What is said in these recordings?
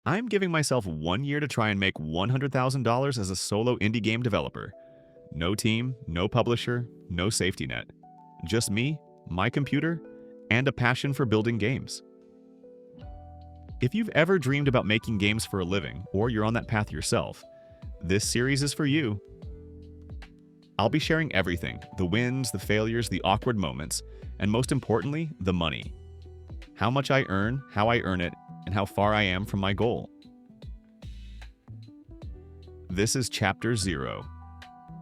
I'm giving myself 1 year to try and make $100,000 as a solo indie game developer. No team, no publisher, no safety net. Just me, my computer, and a passion for building games. If you've ever dreamed about making games for a living, or you're on that path yourself, this series is for you. I'll be sharing everything: the wins, the failures, the awkward moments, and most importantly, the money. How much I earn, how I earn it, and how far I am from my goal. This is Chapter 0,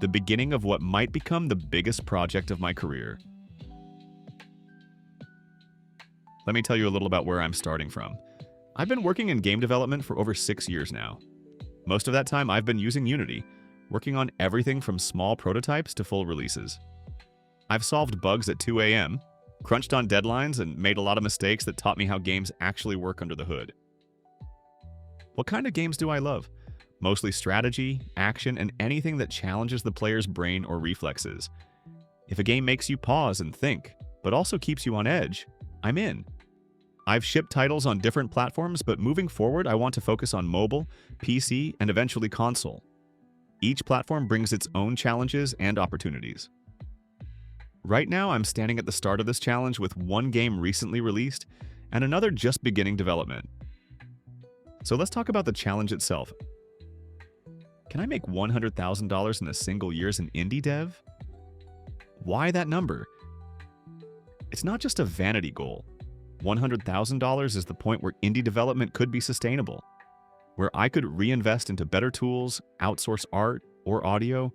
the beginning of what might become the biggest project of my career. Let me tell you a little about where I'm starting from. I've been working in game development for over 6 years now. Most of that time I've been using Unity, working on everything from small prototypes to full releases. I've solved bugs at 2 a.m., crunched on deadlines, and made a lot of mistakes that taught me how games actually work under the hood. What kind of games do I love? Mostly strategy, action, and anything that challenges the player's brain or reflexes. If a game makes you pause and think, but also keeps you on edge, I'm in. I've shipped titles on different platforms, but moving forward, I want to focus on mobile, PC, and eventually console. Each platform brings its own challenges and opportunities. Right now, I'm standing at the start of this challenge with one game recently released and another just beginning development. So let's talk about the challenge itself. Can I make $100,000 in a single year as an indie dev? Why that number? It's not just a vanity goal. $100,000 is the point where indie development could be sustainable, where I could reinvest into better tools, outsource art or audio,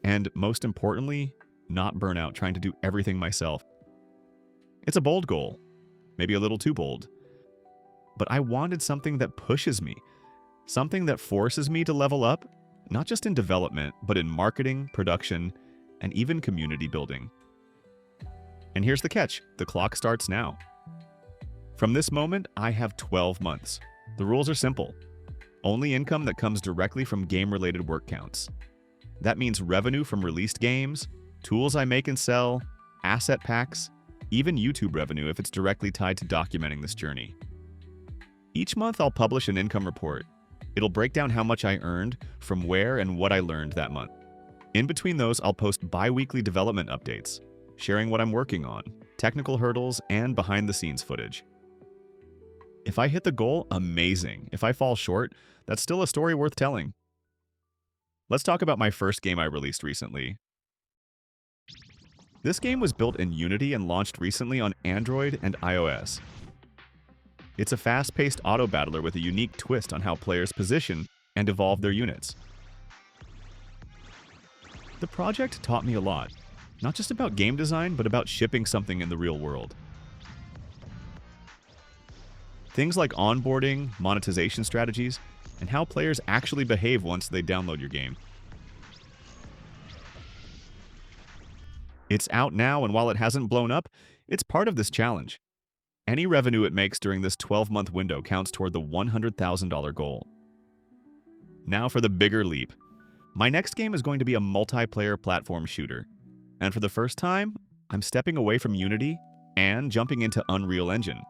and most importantly, not burn out trying to do everything myself. It's a bold goal, maybe a little too bold, but I wanted something that pushes me, something that forces me to level up, not just in development, but in marketing, production, and even community building. And here's the catch: the clock starts now. From this moment, I have 12 months. The rules are simple. Only income that comes directly from game-related work counts. That means revenue from released games, tools I make and sell, asset packs, even YouTube revenue if it's directly tied to documenting this journey. Each month, I'll publish an income report. It'll break down how much I earned, from where, and what I learned that month. In between those, I'll post bi-weekly development updates, sharing what I'm working on, technical hurdles, and behind-the-scenes footage. If I hit the goal, amazing. If I fall short, that's still a story worth telling. Let's talk about my first game I released recently. This game was built in Unity and launched recently on Android and iOS. It's a fast-paced auto-battler with a unique twist on how players position and evolve their units. The project taught me a lot, not just about game design, but about shipping something in the real world. Things like onboarding, monetization strategies, and how players actually behave once they download your game. It's out now, and while it hasn't blown up, it's part of this challenge. Any revenue it makes during this 12-month window counts toward the $100,000 goal. Now for the bigger leap. My next game is going to be a multiplayer platform shooter. And for the first time, I'm stepping away from Unity and jumping into Unreal Engine.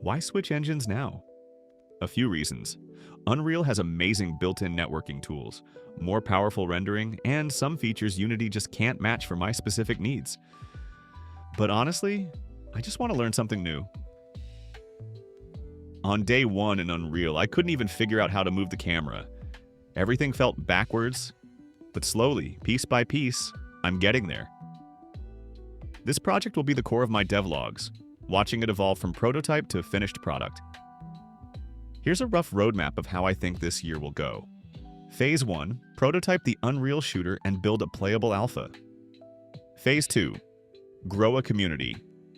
Why switch engines now? A few reasons. Unreal has amazing built-in networking tools, more powerful rendering, and some features Unity just can't match for my specific needs. But honestly, I just want to learn something new. On day one in Unreal, I couldn't even figure out how to move the camera. Everything felt backwards, but slowly, piece by piece, I'm getting there. This project will be the core of my devlogs, watching it evolve from prototype to finished product. Here's a rough roadmap of how I think this year will go. Phase 1, prototype the Unreal shooter and build a playable alpha. Phase 2, grow a community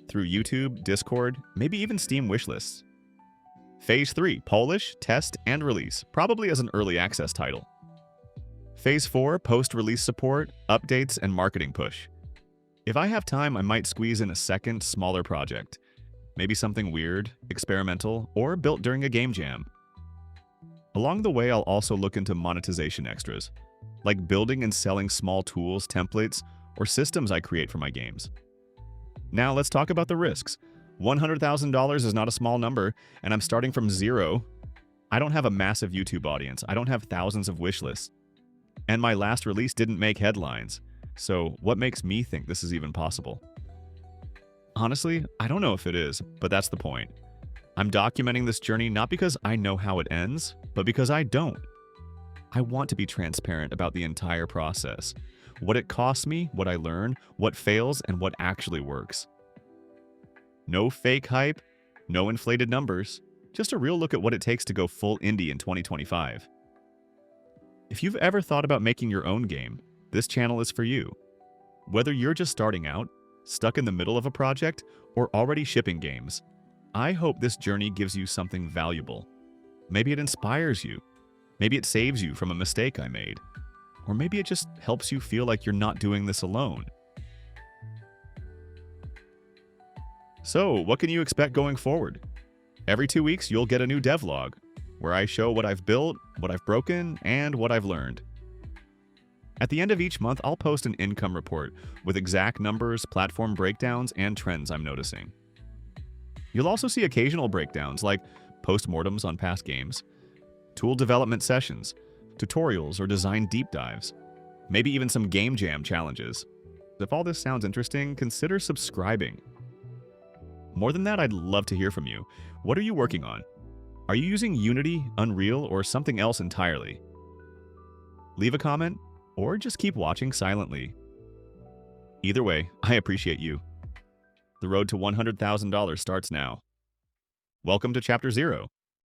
through YouTube, Discord, maybe even Steam wishlists. Phase 3, polish, test, and release, probably as an early access title. Phase 4, post-release support, updates, and marketing push. If I have time, I might squeeze in a second, smaller project. Maybe something weird, experimental, or built during a game jam. Along the way, I'll also look into monetization extras, like building and selling small tools, templates, or systems I create for my games. Now let's talk about the risks. $100,000 is not a small number, and I'm starting from zero. I don't have a massive YouTube audience. I don't have thousands of wish lists. And my last release didn't make headlines. So what makes me think this is even possible? Honestly, I don't know if it is, but that's the point. I'm documenting this journey not because I know how it ends, but because I don't. I want to be transparent about the entire process. What it costs me, what I learn, what fails, and what actually works. No fake hype, no inflated numbers, just a real look at what it takes to go full indie in 2025. If you've ever thought about making your own game, this channel is for you. Whether you're just starting out, stuck in the middle of a project, or already shipping games, I hope this journey gives you something valuable. Maybe it inspires you. Maybe it saves you from a mistake I made. Or maybe it just helps you feel like you're not doing this alone. So, what can you expect going forward? Every 2 weeks, you'll get a new devlog, where I show what I've built, what I've broken, and what I've learned. At the end of each month, I'll post an income report with exact numbers, platform breakdowns, and trends I'm noticing. You'll also see occasional breakdowns like postmortems on past games, tool development sessions, tutorials or design deep dives, maybe even some game jam challenges. If all this sounds interesting, consider subscribing. More than that, I'd love to hear from you. What are you working on? Are you using Unity, Unreal, or something else entirely? Leave a comment, or just keep watching silently. Either way, I appreciate you. The road to $100,000 starts now. Welcome to Chapter 0.